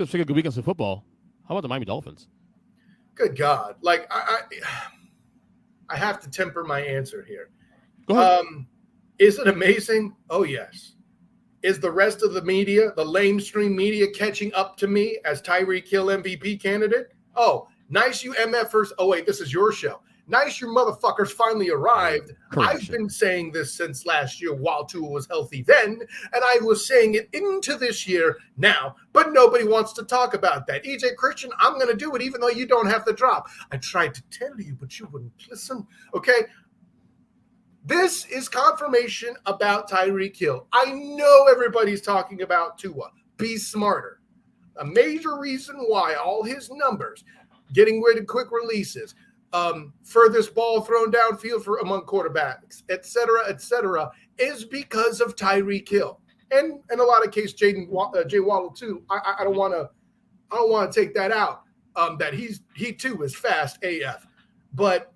Speaking of good weekends in football, how about the Miami Dolphins? Good God. Like, I have to temper my answer here. Go ahead. Is it amazing? Oh, yes. Is the rest of the media, the lamestream media, catching up to me as Tyreek Hill MVP candidate? Oh, nice you MFers. Oh, wait, this is your show. Nice you motherfuckers finally arrived. I've been saying this since last year while Tua was healthy then, and I was saying it into this year now, but nobody wants to talk about that. EJ Christian, I'm going to do it even though you don't have the drop. I tried to tell you, but you wouldn't listen. Okay? This is confirmation about Tyreek Hill. I know everybody's talking about Tua. Be smarter. A major reason why all his numbers, getting rid of quick releases, furthest ball thrown downfield for among quarterbacks, et cetera, is because of Tyreek Hill. And in a lot of cases, Jay Waddle too. I don't want to take that out. That he too is fast AF. But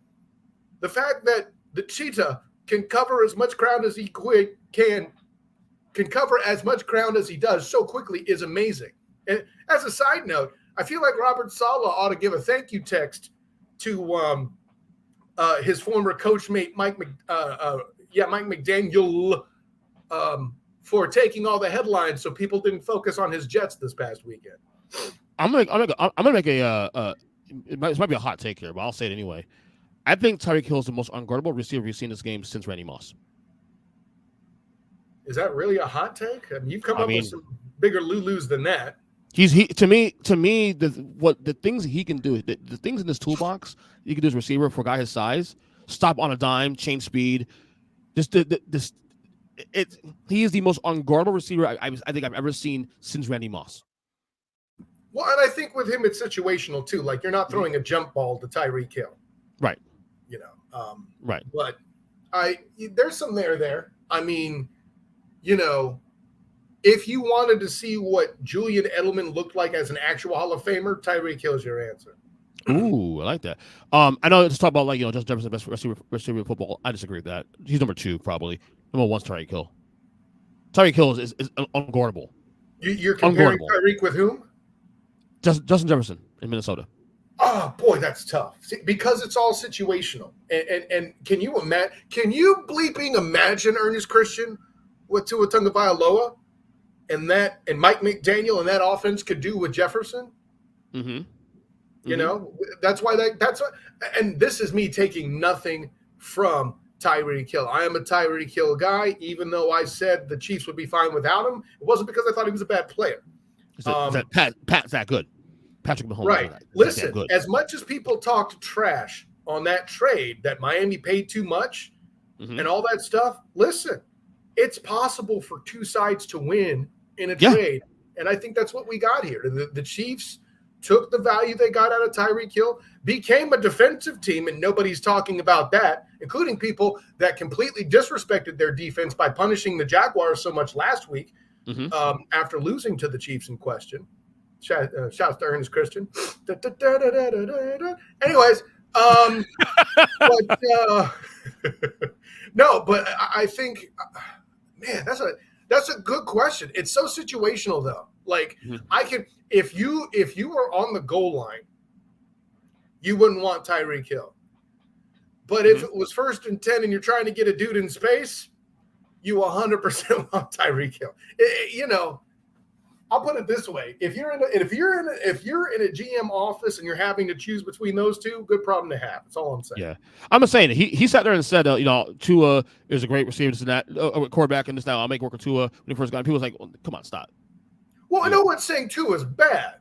the fact that the cheetah can cover as much ground as he can cover as much ground as he does so quickly is amazing. And as a side note, I feel like Robert Saleh ought to give a thank you text to his former coach mate Mike McDaniel for taking all the headlines so people didn't focus on his Jets this past weekend. I'm gonna make a this might be a hot take here, but I'll say it anyway. I think Tyreek Hill is the most unguardable receiver we've seen in this game since Randy Moss. Is that really a hot take? I mean, you've come up with some bigger Lulus than that. To me the things he can do, the things in this toolbox you can do as a receiver for a guy his size, stop on a dime, change speed. He is the most unguardable receiver I think I've ever seen since Randy Moss. Well, and I think with him it's situational too. Like you're not throwing a jump ball to Tyreek Hill, right? You know, right. But there's some there. I mean, you know. If you wanted to see what Julian Edelman looked like as an actual Hall of Famer, Tyreek Hill is your answer. Ooh, I like that. I know it's talk about Justin Jefferson, best receiver in football. I disagree with that. He's number 2 probably. Number 1's Tyreek Hill. Tyreek Hill is unguardable. You're comparing Tyreek with whom? Justin Jefferson in Minnesota. Oh boy, that's tough. See, because it's all situational. And can you bleeping imagine Ernest Christian with Tua Tagovailoa? And Mike McDaniel and that offense could do with Jefferson. Mm-hmm. You know, that's why and this is me taking nothing from Tyreek Hill. I am a Tyreek Hill guy, even though I said the Chiefs would be fine without him. It wasn't because I thought he was a bad player. Pat's that good. Patrick Mahomes. Right. Listen, as much as people talked trash on that trade that Miami paid too much and all that stuff, listen, it's possible for two sides to win in a trade. And I think that's what we got here. The Chiefs took the value they got out of Tyreek Hill, became a defensive team, and nobody's talking about that, including people that completely disrespected their defense by punishing the Jaguars so much last week after losing to the Chiefs in question. Shouts to Ernest Christian. Anyways, but I think, man, that's a good question. It's so situational though. Like I can, if you were on the goal line, you wouldn't want Tyreek Hill. But if it was 1st and 10 and you're trying to get a dude in space, you 100% want Tyreek Hill. You know, I'll put it this way: if you're in a GM office and you're having to choose between those two, good problem to have. That's all I'm saying. Yeah, I'm just saying he sat there and said, Tua is a great receiver, this and that, quarterback, and this now I'll make work with Tua when he first got him. People was like, come on, stop. Well, I know what's saying Tua is bad,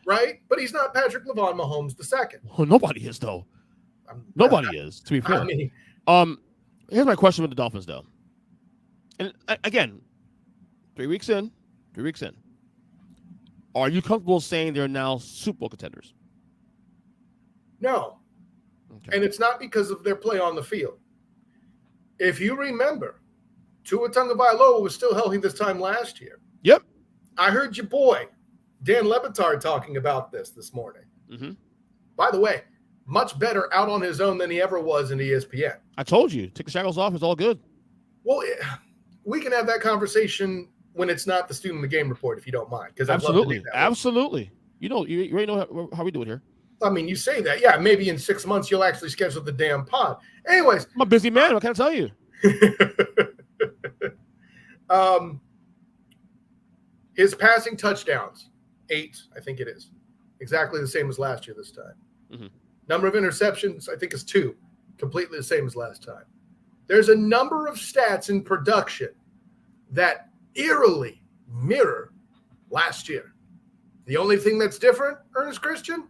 right, but he's not Patrick LeVon Mahomes II. Well, nobody is though. Nobody is, to be fair. I mean, here's my question with the Dolphins though, and again, 3 weeks in. Are you comfortable saying they're now Super Bowl contenders? No. Okay. And it's not because of their play on the field. If you remember, Tua Tagovailoa was still healthy this time last year. Yep. I heard your boy, Dan Lebitard, talking about this morning. Mm-hmm. By the way, much better out on his own than he ever was in ESPN. I told you. Take the shackles off. It's all good. Well, we can have that conversation when it's not the student of the game report, if you don't mind, because I'd love to do that. Absolutely. You already know how we do it here. I mean, you say that. Yeah, maybe in 6 months you'll actually schedule the damn pod. Anyways. I'm a busy man. What can I tell you? His passing touchdowns, 8, I think it is. Exactly the same as last year this time. Mm-hmm. Number of interceptions, I think is 2. Completely the same as last time. There's a number of stats in production that eerily mirror last year. The only thing that's different, Ernest Christian,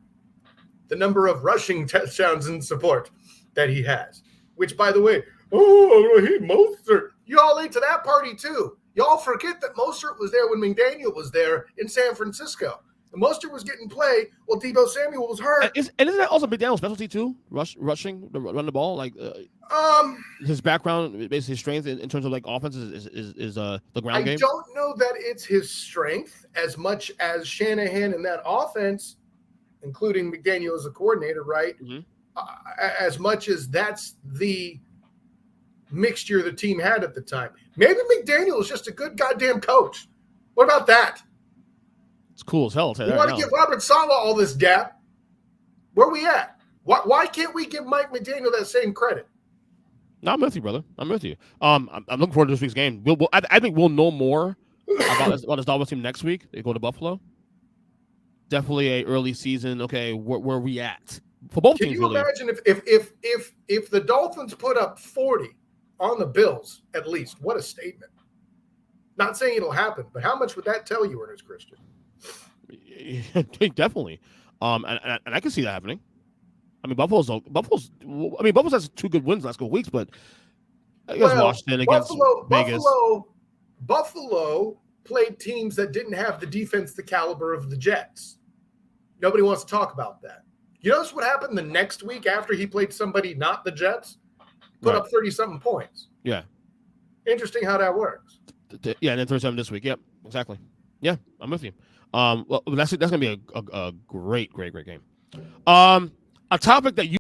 the number of rushing touchdowns and support that he has. Which, by the way, Raheem Mostert, you all ate to that party too. Y'all forget that Mostert was there when McDaniel was there in San Francisco. And Mostert was getting play while Deebo Samuel was hurt. And isn't that also McDaniel's specialty too? Rushing, run the ball, like his background, basically his strength in terms of like offense is the ground game. I don't know that it's his strength as much as Shanahan and that offense, including McDaniel as a coordinator, right? Mm-hmm. As much as that's the mixture the team had at the time. Maybe McDaniel is just a good goddamn coach. What about that? It's cool as hell. You want to give Robert Saleh all this gap? Where we at? Why can't we give Mike McDaniel that same credit? No, I'm with you, brother. I'm with you. I'm looking forward to this week's game. I think we'll know more about this Dolphins team next week. They go to Buffalo. Definitely a early season. Okay, where we at for both teams? Can you imagine if the Dolphins put up 40 on the Bills at least? What a statement! Not saying it'll happen, but how much would that tell you, Ernest Christian? Definitely. And I can see that happening. I mean, Buffalo's has 2 good wins last couple weeks, but I guess Washington against Vegas. Buffalo played teams that didn't have the defense the caliber of the Jets. Nobody wants to talk about that. You notice what happened the next week after he played somebody not the Jets? Put up 30-something points. Yeah. Interesting how that works. Yeah, and then 37 this week. Yep, exactly. Yeah, I'm with you. Well, that's gonna be a great game. A topic that you